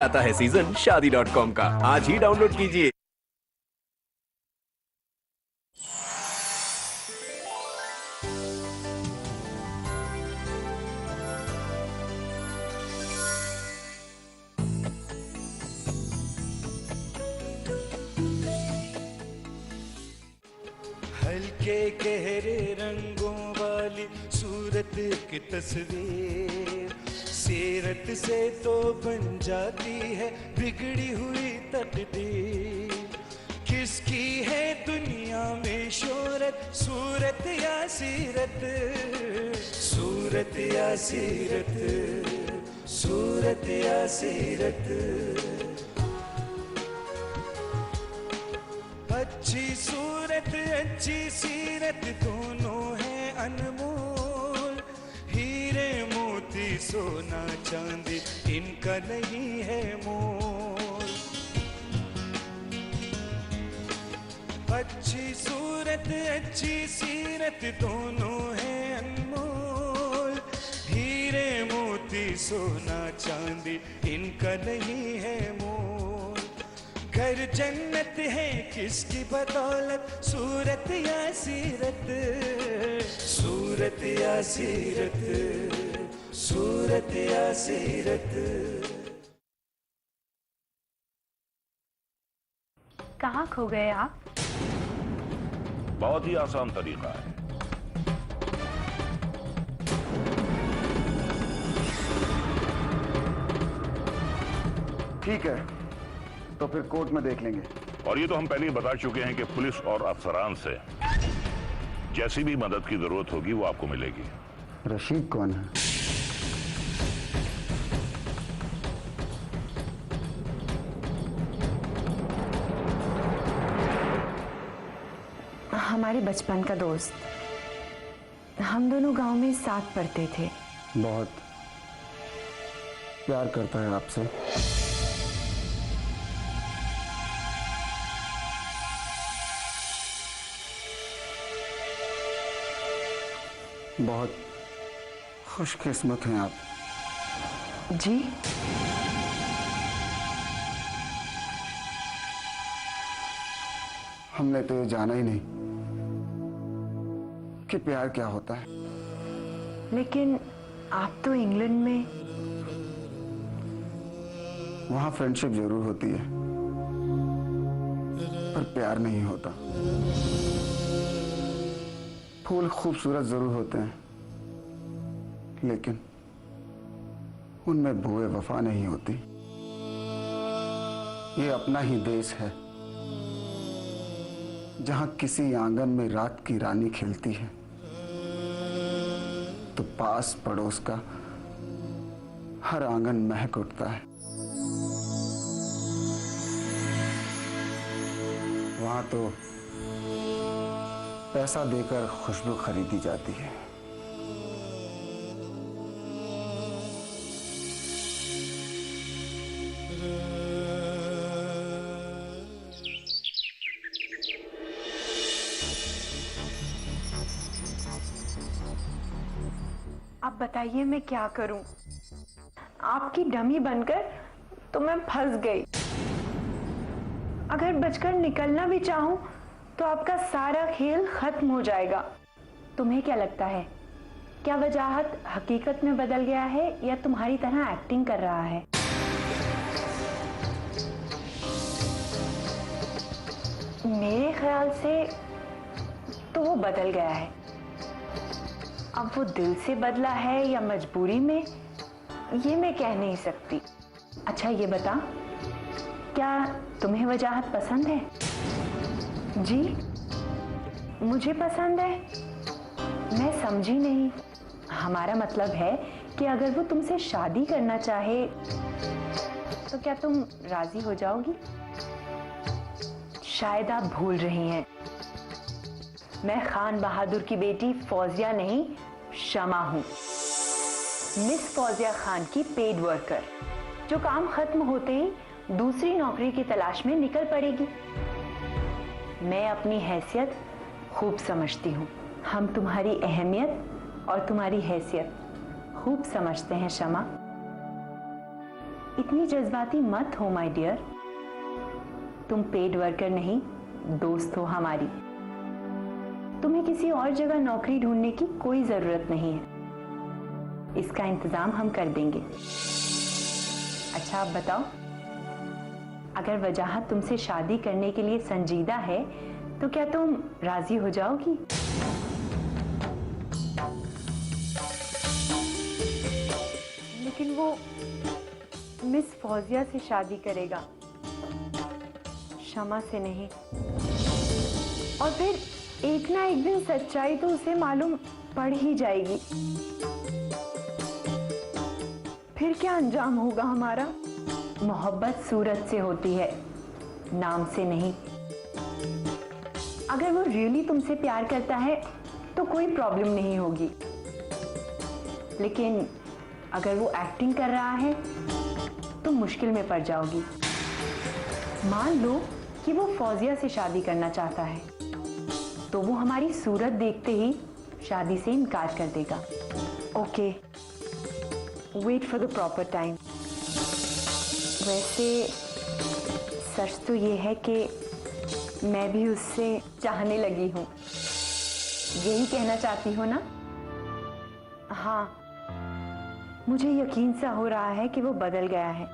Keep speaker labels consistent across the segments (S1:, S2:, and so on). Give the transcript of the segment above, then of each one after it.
S1: आता है सीजन शादी.com का। आज ही डाउनलोड कीजिए।
S2: हल्के गहरे रंगों वाली सूरत की तस्वीर सीरत से तो बन जाती है बिगड़ी हुई तकदीर। किसकी है दुनिया में शोहरत, सूरत या सीरत, सूरत या सीरत, सूरत या सीरत। अच्छी सूरत अच्छी सीरत दोनों हैं अनमोल, हीरे मोती सोना चांदी इनका नहीं है मोल। अच्छी सूरत अच्छी सीरत दोनों हैं अनमोल, हीरे मोती सोना चांदी इनका नहीं है मोल। घर जन्नत है किसकी बदौलत, सूरत या सीरत, सूरत या सीरत, सूरत या सीरत।
S3: कहाँ खो गए आप?
S4: बहुत ही आसान तरीका है।
S5: ठीक है, तो फिर कोर्ट में देख लेंगे।
S4: और ये तो हम पहले ही बता चुके हैं कि पुलिस और अफसरान से जैसी भी मदद की जरूरत होगी वो आपको मिलेगी।
S5: रशीद कौन है?
S3: हमारे बचपन का दोस्त, हम दोनों गांव में साथ पढ़ते थे।
S5: बहुत प्यार करता है आपसे। बहुत खुशकिस्मत हैं आप।
S3: जी?
S5: हमने तो ये जाना ही नहीं कि प्यार क्या होता है।
S3: लेकिन आप तो इंग्लैंड में।
S5: वहां फ्रेंडशिप जरूर होती है, पर प्यार नहीं होता। फूल खूबसूरत जरूर होते हैं, लेकिन उनमें बुए वफा नहीं होती। ये अपना ही देश है जहां किसी आंगन में रात की रानी खिलती है तो पास पड़ोस का हर आंगन महक उठता है। वहां तो पैसा देकर खुशबू खरीदी जाती है।
S3: अब बताइए मैं क्या करूं? आपकी डमी बनकर तो मैं फंस गई। अगर बचकर निकलना भी चाहूं तो आपका सारा खेल खत्म हो जाएगा। तुम्हें क्या लगता है, क्या वजाहत हकीकत में बदल गया है या तुम्हारी तरह एक्टिंग कर रहा है? मेरे ख्याल से तो वो बदल गया है। अब वो दिल से बदला है या मजबूरी में, ये मैं कह नहीं सकती। अच्छा ये बता, क्या तुम्हें वजाहत पसंद है? जी, मुझे पसंद है? मैं समझी नहीं। हमारा मतलब है कि अगर वो तुमसे शादी करना चाहे तो क्या तुम राजी हो जाओगी? शायद आप भूल रही हैं, मैं खान बहादुर की बेटी फौजिया नहीं, शमा हूं। मिस फौजिया खान की पेड वर्कर, जो काम खत्म होते ही दूसरी नौकरी की तलाश में निकल पड़ेगी। मैं अपनी हैसियत खूब समझती हूँ। हम तुम्हारी अहमियत और तुम्हारी हैसियत खूब समझते हैं शमा। इतनी जज्बाती मत हो माय डियर। तुम पेड वर्कर नहीं, दोस्त हो हमारी। तुम्हें किसी और जगह नौकरी ढूंढने की कोई जरूरत नहीं है। इसका इंतजाम हम कर देंगे। अच्छा आप बताओ, अगर वजाहत तुमसे शादी करने के लिए संजीदा है तो क्या तुम राजी हो जाओगी? लेकिन वो मिस फौजिया से शादी करेगा, शमा से नहीं। और फिर एक ना एक दिन सच्चाई तो उसे मालूम पड़ ही जाएगी। फिर क्या अंजाम होगा हमारा? मोहब्बत सूरत से होती है, नाम से नहीं। अगर वो रियली तुमसे प्यार करता है तो कोई प्रॉब्लम नहीं होगी, लेकिन अगर वो एक्टिंग कर रहा है तो मुश्किल में पड़ जाओगी। मान लो कि वो फौजिया से शादी करना चाहता है तो वो हमारी सूरत देखते ही शादी से इनकार कर देगा। Okay, wait for the proper time. वैसे सच तो ये है कि मैं भी उससे चाहने लगी हूँ। यही कहना चाहती हो ना? हाँ, मुझे यकीन सा हो रहा है कि वो बदल गया है।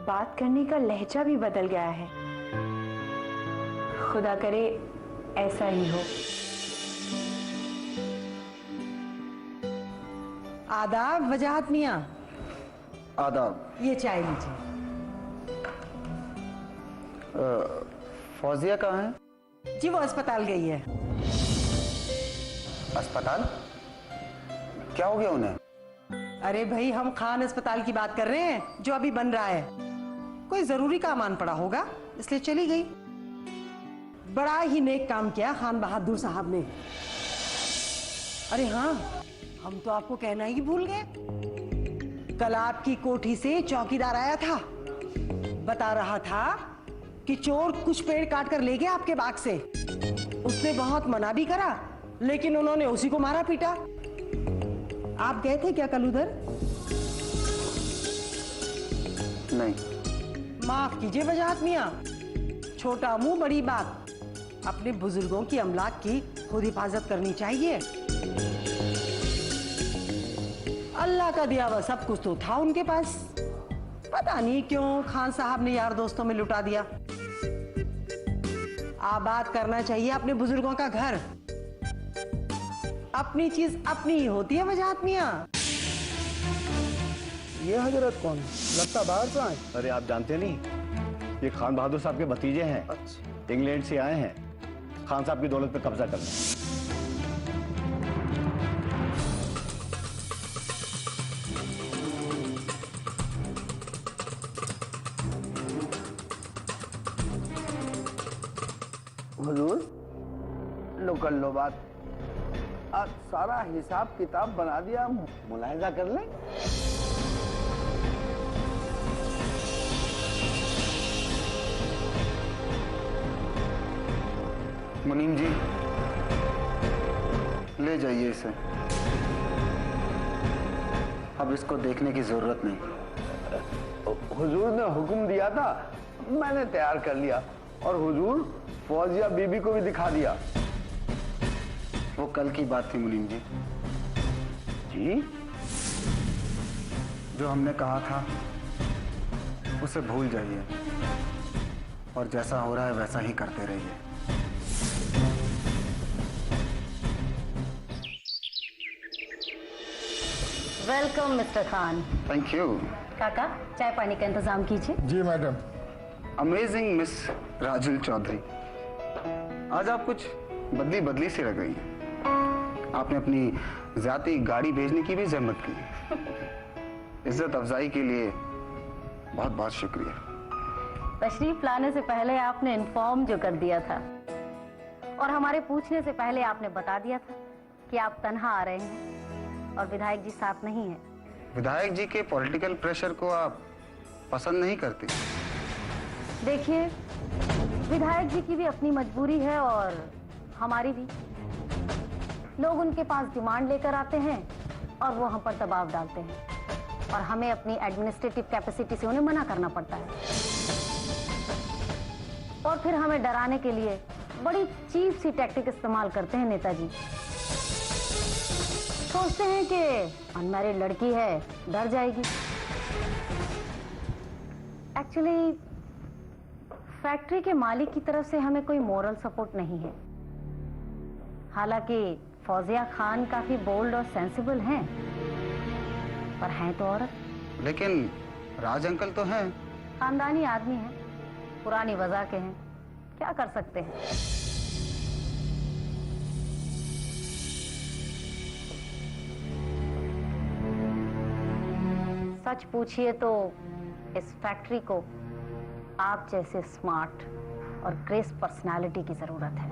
S3: बात करने का लहजा भी बदल गया है। खुदा करे ऐसा ही हो।
S6: आदाब वजाहत मियाँ।
S5: आदाब।
S6: ये चाय लीजिए।
S5: फौजिया कहाँ है?
S6: जी वो अस्पताल गई है।
S5: अस्पताल? क्या हो गया उन्हें?
S6: अरे भाई, हम खान अस्पताल की बात कर रहे हैं जो अभी बन रहा है। कोई जरूरी काम आन पड़ा होगा इसलिए चली गई। बड़ा ही नेक काम किया खान बहादुर साहब ने। अरे हाँ, हम तो आपको कहना ही भूल गए। कल आपकी कोठी से चौकीदार आया था, बता रहा था कि चोर कुछ पेड़ काट कर ले गया आपके बाग से। उसने बहुत मना भी करा, लेकिन उन्होंने उसी को मारा पीटा। आप गए थे क्या कल उधर?
S5: नहीं।
S6: माफ कीजिए वजाहत मियाँ, छोटा मुंह बड़ी बात। अपने बुजुर्गों की अमलाक की खुद हिफाजत करनी चाहिए। अल्लाह का दिया हुआ सब कुछ तो था उनके पास, पता नहीं क्यों खान साहब ने यार दोस्तों में लुटा दिया। आबाद करना चाहिए अपने बुजुर्गों का घर। अपनी चीज अपनी ही होती है वजाहत मियाँ।
S7: ये हजरत कौन है? लगता बाहर से आए।
S8: अरे आप जानते नहीं, ये खान बहादुर साहब के भतीजे हैं।
S7: अच्छा।
S8: इंग्लैंड से आए हैं खान साहब की दौलत पे कब्जा करने।
S7: हुजूर, लो कर लो बात। आज सारा हिसाब किताब बना दिया, मुलाहिजा कर लें।
S5: मुनीम जी, ले जाइए इसे। अब इसको देखने की जरूरत नहीं।
S7: हुजूर ने हुक्म दिया था, मैंने तैयार कर लिया। और हुजूर फौजिया बीबी को भी दिखा दिया।
S5: वो कल की बात थी मुनीम जी।
S7: जी?
S5: जो हमने कहा था उसे भूल जाइए और जैसा हो रहा है वैसा ही करते रहिए।
S9: Welcome mister Khan.
S5: Thank you.
S9: काका, चाय पानी का इंतजाम कीजिए।
S7: जी madam.
S5: Amazing miss Rajul Chaudhary, आज आप कुछ बदली बदली सी लग रही हैं। आपने अपनी जाती गाड़ी भेजने की भी जहमत की। इज्जत अफजाई के लिए बहुत बहुत शुक्रिया।
S9: तशरीफ लाने से पहले आपने इन्फॉर्म जो कर दिया था और हमारे पूछने से पहले आपने बता दिया था कि आप तन्हा आ रहे हैं और विधायक जी साथ नहीं है।
S5: विधायक जी के पॉलिटिकल प्रेशर को आप पसंद नहीं करते?
S9: देखिए, विधायक जी की भी अपनी मजबूरी है और हमारी भी। लोग उनके पास डिमांड लेकर आते हैं और वो हम पर दबाव डालते हैं। और हमें अपनी एडमिनिस्ट्रेटिव कैपेसिटी से उन्हें मना करना पड़ता है। और फिर हमें डराने के लिए बड़ी चीप सी टैक्टिक इस्तेमाल करते हैं नेताजी। सोचते हैं कि अनमैरिड लड़की है, डर जाएगी। एक्चुअली फैक्ट्री के मालिक की तरफ से हमें कोई मॉरल सपोर्ट नहीं है। हालांकि फौजिया खान काफी बोल्ड और सेंसिबल हैं, पर हैं तो औरत।
S5: लेकिन राज अंकल तो हैं।
S9: खानदानी आदमी हैं, पुरानी वजह के हैं, क्या कर सकते हैं। सच पूछिए तो इस फैक्ट्री को आप जैसे स्मार्ट और ग्रेस पर्सनालिटी की जरूरत है।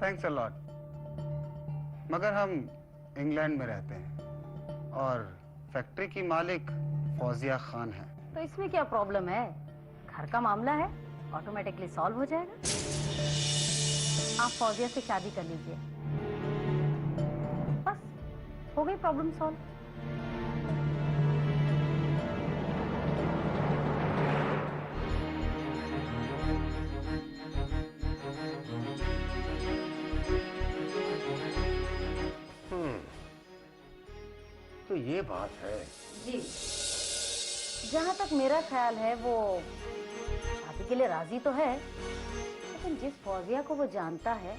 S5: Thanks a lot. मगर हम इंग्लैंड में रहते हैं और फैक्ट्री की मालिक फौजिया खान है।
S9: तो इसमें क्या प्रॉब्लम है? घर का मामला है, ऑटोमेटिकली सॉल्व हो जाएगा। आप फौजिया से शादी कर लीजिए, बस हो गई प्रॉब्लम सॉल्व।
S10: तो ये बात है
S9: जी। जहां तक मेरा ख्याल है वो शादी के लिए राजी तो है, लेकिन जिस फौजिया को वो जानता है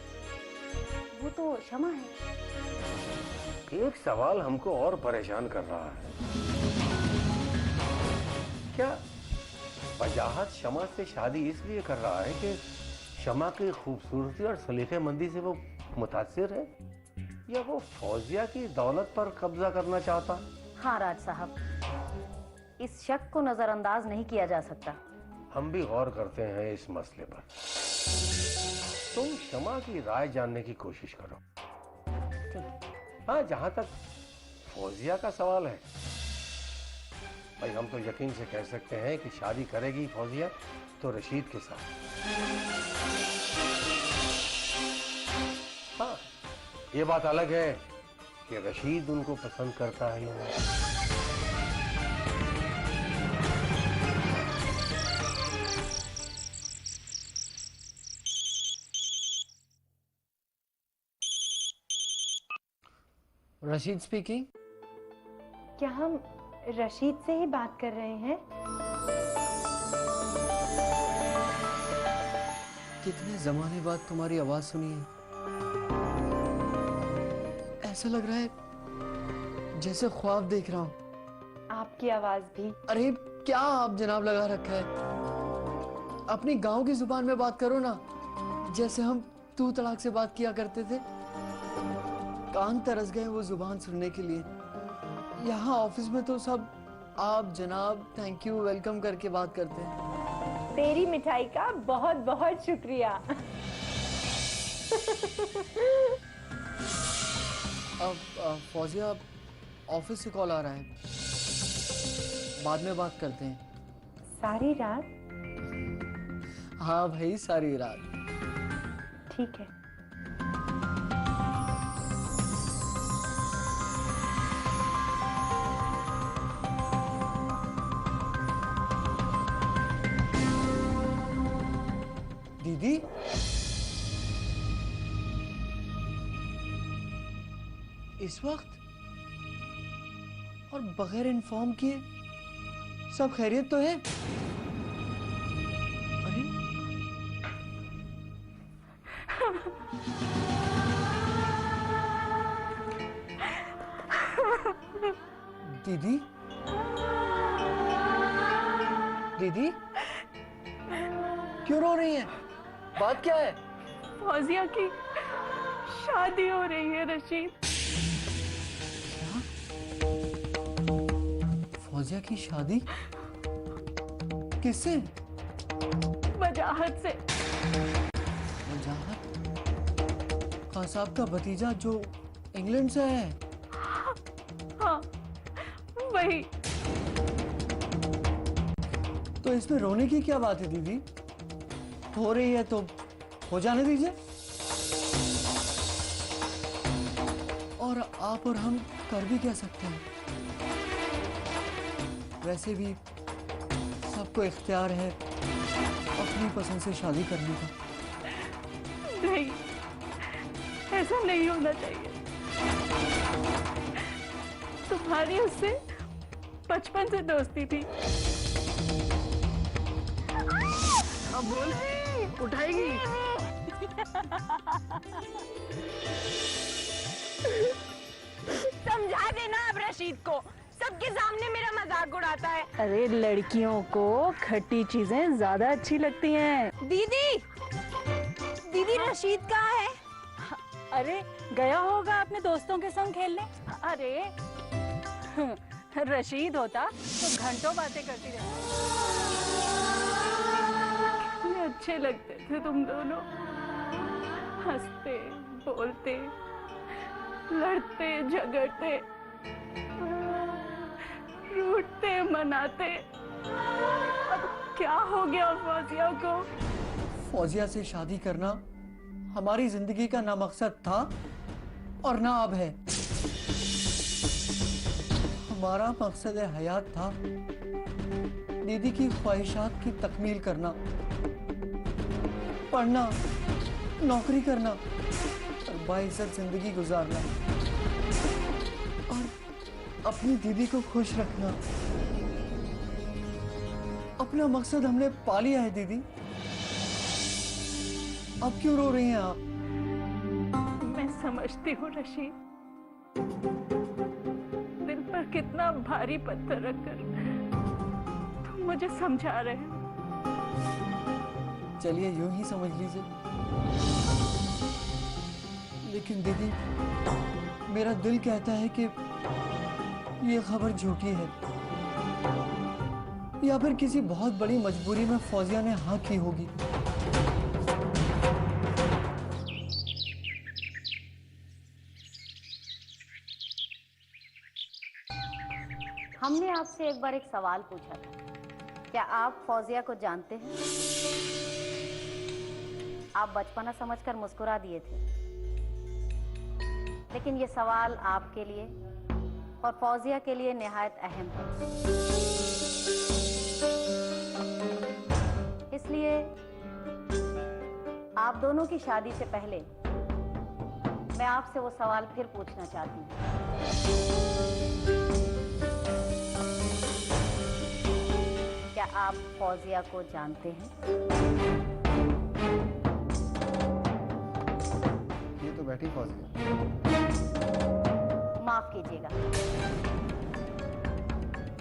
S9: वो तो शमा है।
S10: एक सवाल हमको और परेशान कर रहा है। क्या वजाहत शमा से शादी इसलिए कर रहा है कि शमा की खूबसूरती और सलीकेमंदी से वो मुतासिर है, या वो फौजिया की दौलत पर कब्जा करना चाहता?
S9: हाँ राज साहब, इस शक को नजरअंदाज नहीं किया जा सकता।
S10: हम भी गौर करते हैं इस मसले पर। तुम शमा की राय जानने की कोशिश करो।
S9: ठीक।
S10: हाँ, जहां तक फौजिया का सवाल है, भाई हम तो यकीन से कह सकते हैं कि शादी करेगी फौजिया तो रशीद के साथ। हाँ, ये बात अलग है कि रशीद उनको पसंद करता है या नहीं।
S11: रशीद स्पीकिंग।
S3: क्या हम रशीद से ही बात कर रहे हैं?
S11: कितने जमाने बाद तुम्हारी आवाज सुनी है। ऐसा लग रहा है जैसे ख्वाब देख रहा हूँ।
S3: आपकी आवाज भी।
S11: अरे क्या आप जनाब लगा रखा है? अपनी गांव की जुबान में बात करो ना, जैसे हम तू तड़ाक से बात किया करते थे। कान तरस गए वो जुबान सुनने के लिए। यहाँ ऑफिस में तो सब आप जनाब, थैंक यू, वेलकम करके बात करते हैं।
S3: तेरी मिठाई का बहुत बहुत शुक्रिया।
S11: अब फौजिया, ऑफिस से कॉल आ रहा है, बाद में बात करते हैं।
S3: सारी रात?
S11: हाँ भाई, सारी रात।
S3: ठीक है।
S11: दीदी, इस वक्त और बगैर इन्फॉर्म किए? सब खैरियत तो है? अरे दीदी, दीदी क्यों रो रही है? बात क्या है?
S3: फौजिया की शादी हो रही है रशीद।
S11: फौजिया की शादी? किससे?
S3: वजाहत से।
S11: वजाहत? खान साहब का भतीजा जो इंग्लैंड से है?
S3: हाँ, वही।
S11: तो इसमें रोने की क्या बात है दीदी? हो रही है तो हो जाने दीजिए। और आप और हम कर भी क्या सकते हैं? वैसे भी सबको इख्तियार है अपनी पसंद से शादी करने का।
S3: नहीं, ऐसा नहीं होना चाहिए। तुम्हारी उससे बचपन से दोस्ती थी।
S11: अब बोल, उठाएगी?
S3: समझा देना अब रशीद को, सबके सामने मेरा मजाक उड़ाता है। अरे लड़कियों को खट्टी चीजें ज्यादा अच्छी लगती हैं।
S12: दीदी, दीदी रशीद कहाँ है?
S3: अरे गया होगा अपने दोस्तों के संग खेलने। अरे रशीद होता तो घंटों बातें करती रहती। कितने अच्छे लगते थे तुम दोनों, हंसते बोलते लड़ते झगड़ते रूठते मनाते। अब क्या हो गया फौजिया को?
S11: फौजिया से शादी करना हमारी जिंदगी का ना मकसद था और ना अब है। हमारा मकसद हयात था दीदी की ख्वाहिशात की तकमील करना, पढ़ना, नौकरी करना और बाइज्जत जिंदगी गुजारना और अपनी दीदी को खुश रखना। अपना मकसद हमने पा लिया है दीदी। अब क्यों रो रही हैं आप?
S3: मैं समझती हूँ रशीद, दिल पर कितना भारी पत्थर रखकर तुम मुझे समझा रहे हो।
S11: चलिए यूं ही समझ लीजिए। लेकिन दीदी, मेरा दिल कहता है कि ये खबर झूठी है या फिर किसी बहुत बड़ी मजबूरी में फौजिया ने हाँ की होगी।
S9: हमने आपसे एक बार एक सवाल पूछा था, क्या आप फौजिया को जानते हैं? आप बचपना समझकर मुस्कुरा दिए थे, लेकिन ये सवाल आपके लिए और फौजिया के लिए निहायत अहम है। इसलिए आप दोनों की शादी से पहले मैं आपसे वो सवाल फिर पूछना चाहती हूँ। क्या आप फौजिया को जानते हैं?
S5: ये तो बैठी फौजिया।
S9: माफ कीजिएगा,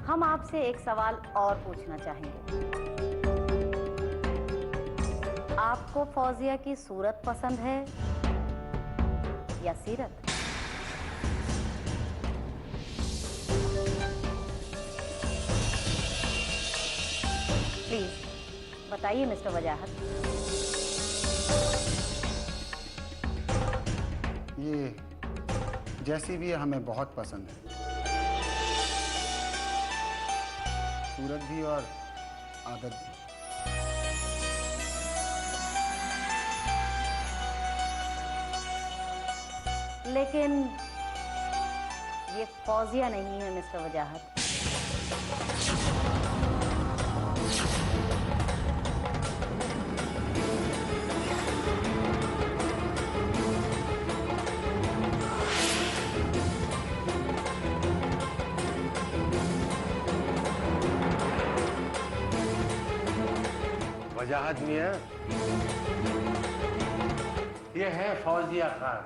S9: हम आपसे एक सवाल और पूछना चाहेंगे। आपको फौजिया की सूरत पसंद है या सीरत? प्लीज बताइए मिस्टर वजाहत।
S5: ये जैसी भी है हमें बहुत पसंद है, सूरत भी और आदत भी।
S9: लेकिन ये फौजिया नहीं है मिस्टर वजाहत।
S10: वजाहत मियां, ये है फौजिया खान,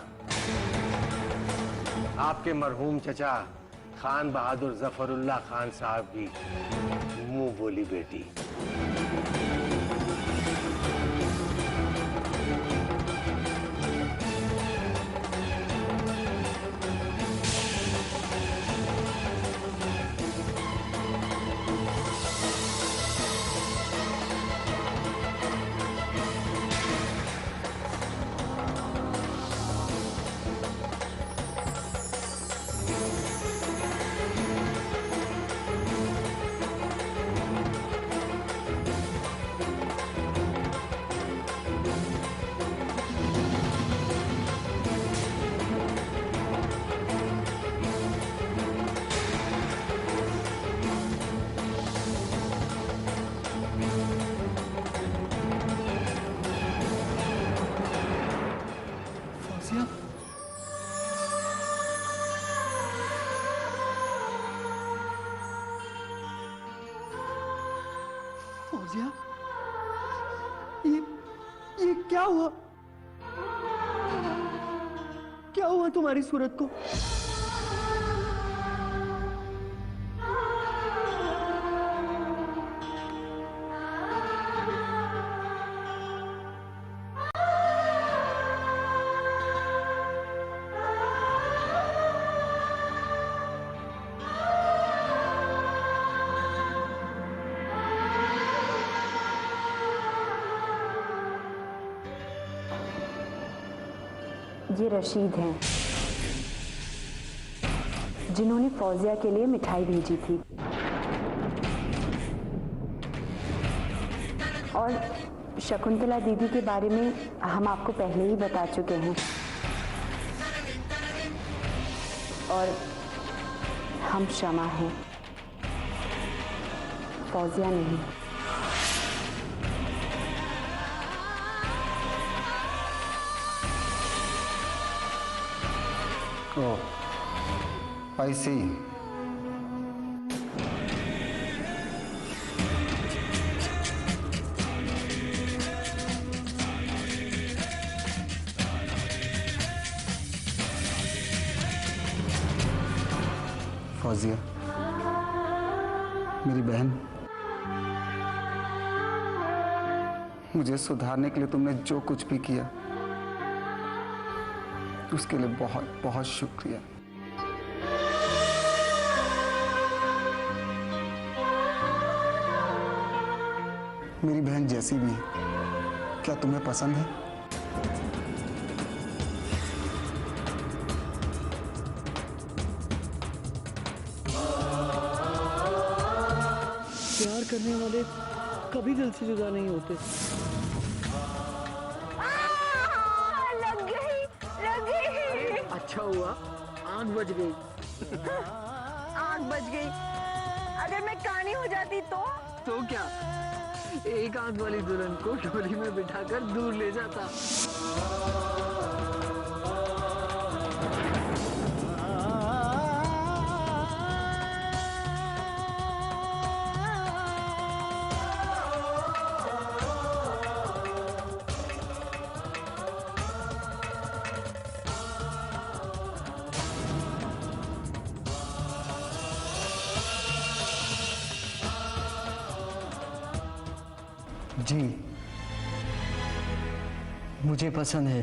S10: आपके मरहूम चचा खान बहादुर जफरुल्लाह खान साहब की मुंह बोली बेटी।
S11: फौजिया, ये क्या हुआ? क्या हुआ तुम्हारी सूरत को?
S3: ये रशीद हैं, जिन्होंने फौजिया के लिए मिठाई भेजी थी। और शकुंतला दीदी के बारे में हम आपको पहले ही बता चुके हैं, और हम शमा हैं, फौजिया नहीं।
S5: Oh, I see. फौजिया, मेरी बहन, मुझे सुधारने के लिए तुमने जो कुछ भी किया उसके लिए बहुत बहुत शुक्रिया। मेरी बहन जैसी भी है, क्या तुम्हें पसंद है?
S11: प्यार करने वाले कभी दिल से जुदा नहीं होते। अच्छा हुआ आंख बच गई।
S12: आंख बच गई। अगर मैं कानी हो जाती तो
S11: क्या, एक आंख वाली दुल्हन को डोली में बिठाकर दूर ले जाता।
S13: जी, मुझे पसंद है।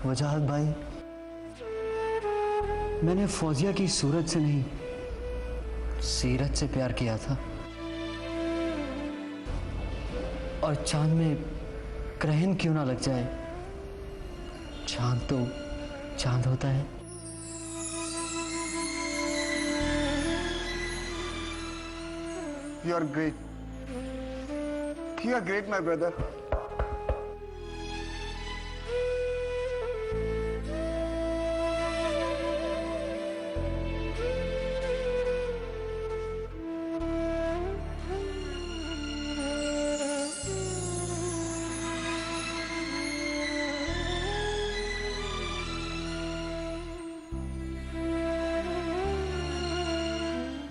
S13: वजाहत भाई, मैंने फौजिया की सूरत से नहीं, सीरत से प्यार किया था। और चांद में ग्रहण क्यों ना लग जाए, चांद तो चांद होता है।
S5: You are great. You are great, my brother.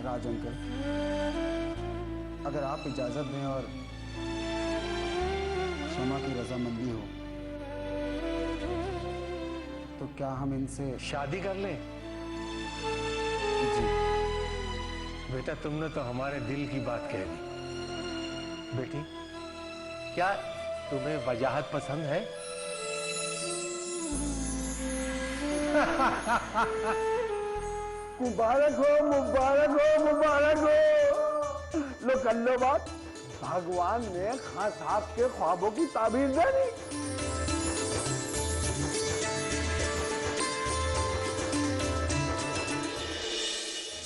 S5: Raj uncle, अगर आप इजाजत दें और शमा की रजामंदी हो तो क्या हम इनसे
S10: शादी कर लें?
S5: जी।
S10: बेटा, तुमने तो हमारे दिल की बात कह दी। बेटी, क्या तुम्हें वजाहत पसंद है?
S7: मुबारक हो, मुबारक हो, मुबारक हो। लो कर लो बात। भगवान ने खान साहब के ख्वाबों की ताबीर दे दी।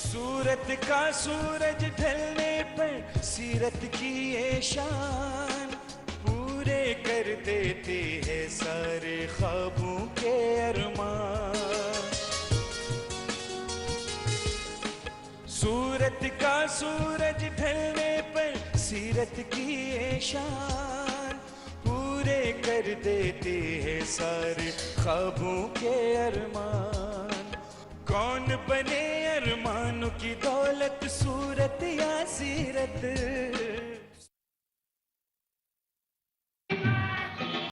S2: सूरत का सूरज ढलने पर सीरत की ये शान पूरे कर देती है सारे ख्वाबों के अरमान। सूरत का सूरज ढलने पर सीरत की ये शान पूरे कर देती है सारे ख्वाबों के अरमान। कौन बने अरमानों की दौलत, सूरत या सीरत,